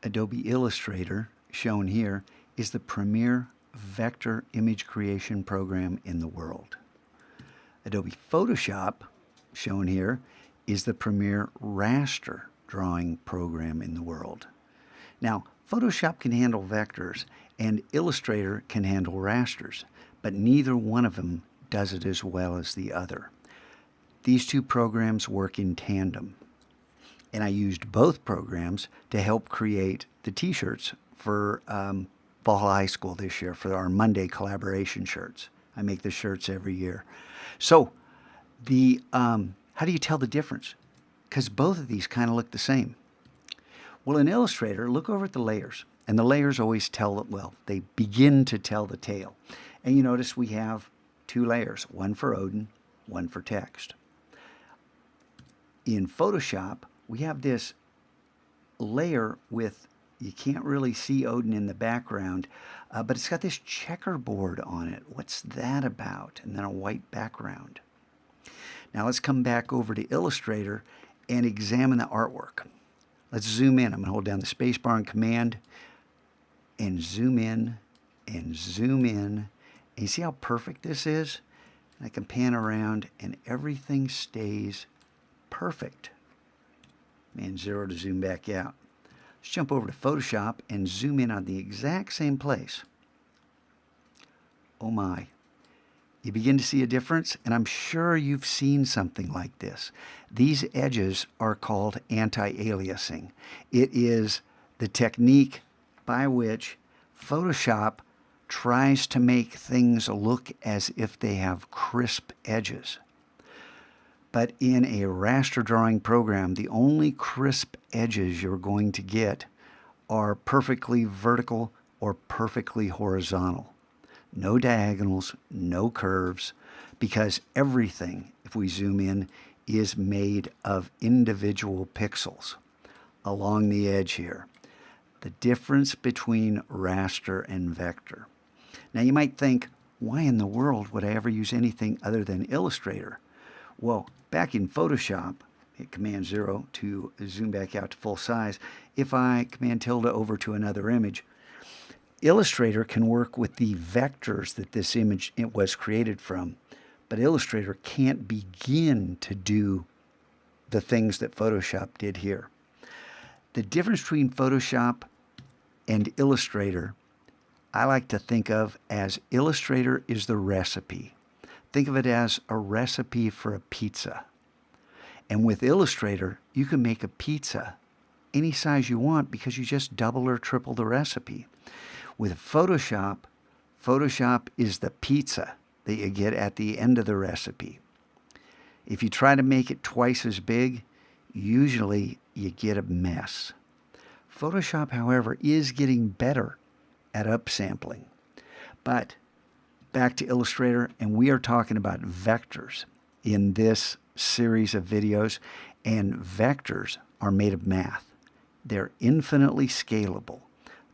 Adobe Illustrator, shown here, is the premier vector image creation program in the world. Adobe Photoshop, shown here, is the premier raster drawing program in the world. Now, Photoshop can handle vectors and Illustrator can handle rasters, but neither one of them does it as well as the other. These two programs work in tandem, and I used both programs to help create the t-shirts for Fall High School this year, for our Monday collaboration shirts. I make the shirts every year. So how do you tell the difference? Because both of these kind of look the same. Well, in Illustrator, look over at the layers. And the layers always tell, well, they begin to tell the tale. And you notice we have two layers, one for Odin, one for text. In Photoshop, we have this layer with, you can't really see Odin in the background, but it's got this checkerboard on it. What's that about? And then a white background. Now let's come back over to Illustrator and examine the artwork. Let's zoom in. I'm going to hold down the spacebar and Command and zoom in and zoom in. And you see how perfect this is? And I can pan around and everything stays perfect. And 0 to zoom back out. Let's jump over to Photoshop and zoom in on the exact same place. Oh my. You begin to see a difference, and I'm sure you've seen something like this. These edges are called anti-aliasing. It is the technique by which Photoshop tries to make things look as if they have crisp edges. But in a raster drawing program, the only crisp edges you're going to get are perfectly vertical or perfectly horizontal. No diagonals, no curves, because everything, if we zoom in, is made of individual pixels along the edge here. The difference between raster and vector. Now you might think, why in the world would I ever use anything other than Illustrator? Well, back in Photoshop, hit Command 0 to zoom back out to full size. If I Command tilde over to another image, Illustrator can work with the vectors that this image was created from, but Illustrator can't begin to do the things that Photoshop did here. The difference between Photoshop and Illustrator, I like to think of as Illustrator is the recipe. Think of it as a recipe for a pizza. And with Illustrator, you can make a pizza any size you want because you just double or triple the recipe. With Photoshop, Photoshop is the pizza that you get at the end of the recipe. If you try to make it twice as big, usually you get a mess. Photoshop, however, is getting better at upsampling. But back to Illustrator, and we are talking about vectors in this series of videos, and vectors are made of math. They're infinitely scalable.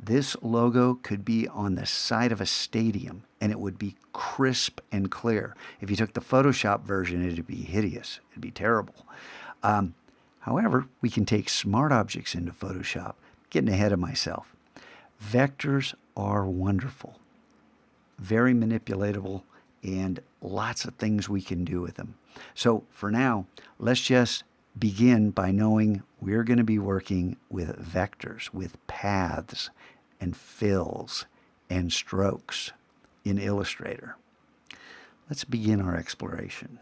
This logo could be on the side of a stadium and it would be crisp and clear. If you took the Photoshop version, it'd be hideous. It'd be terrible. However, we can take smart objects into Photoshop. Getting ahead of myself. Vectors are wonderful, very manipulatable, and lots of things we can do with them. So for now, let's just begin by knowing we're going to be working with vectors, with paths and fills and strokes in Illustrator. Let's begin our exploration.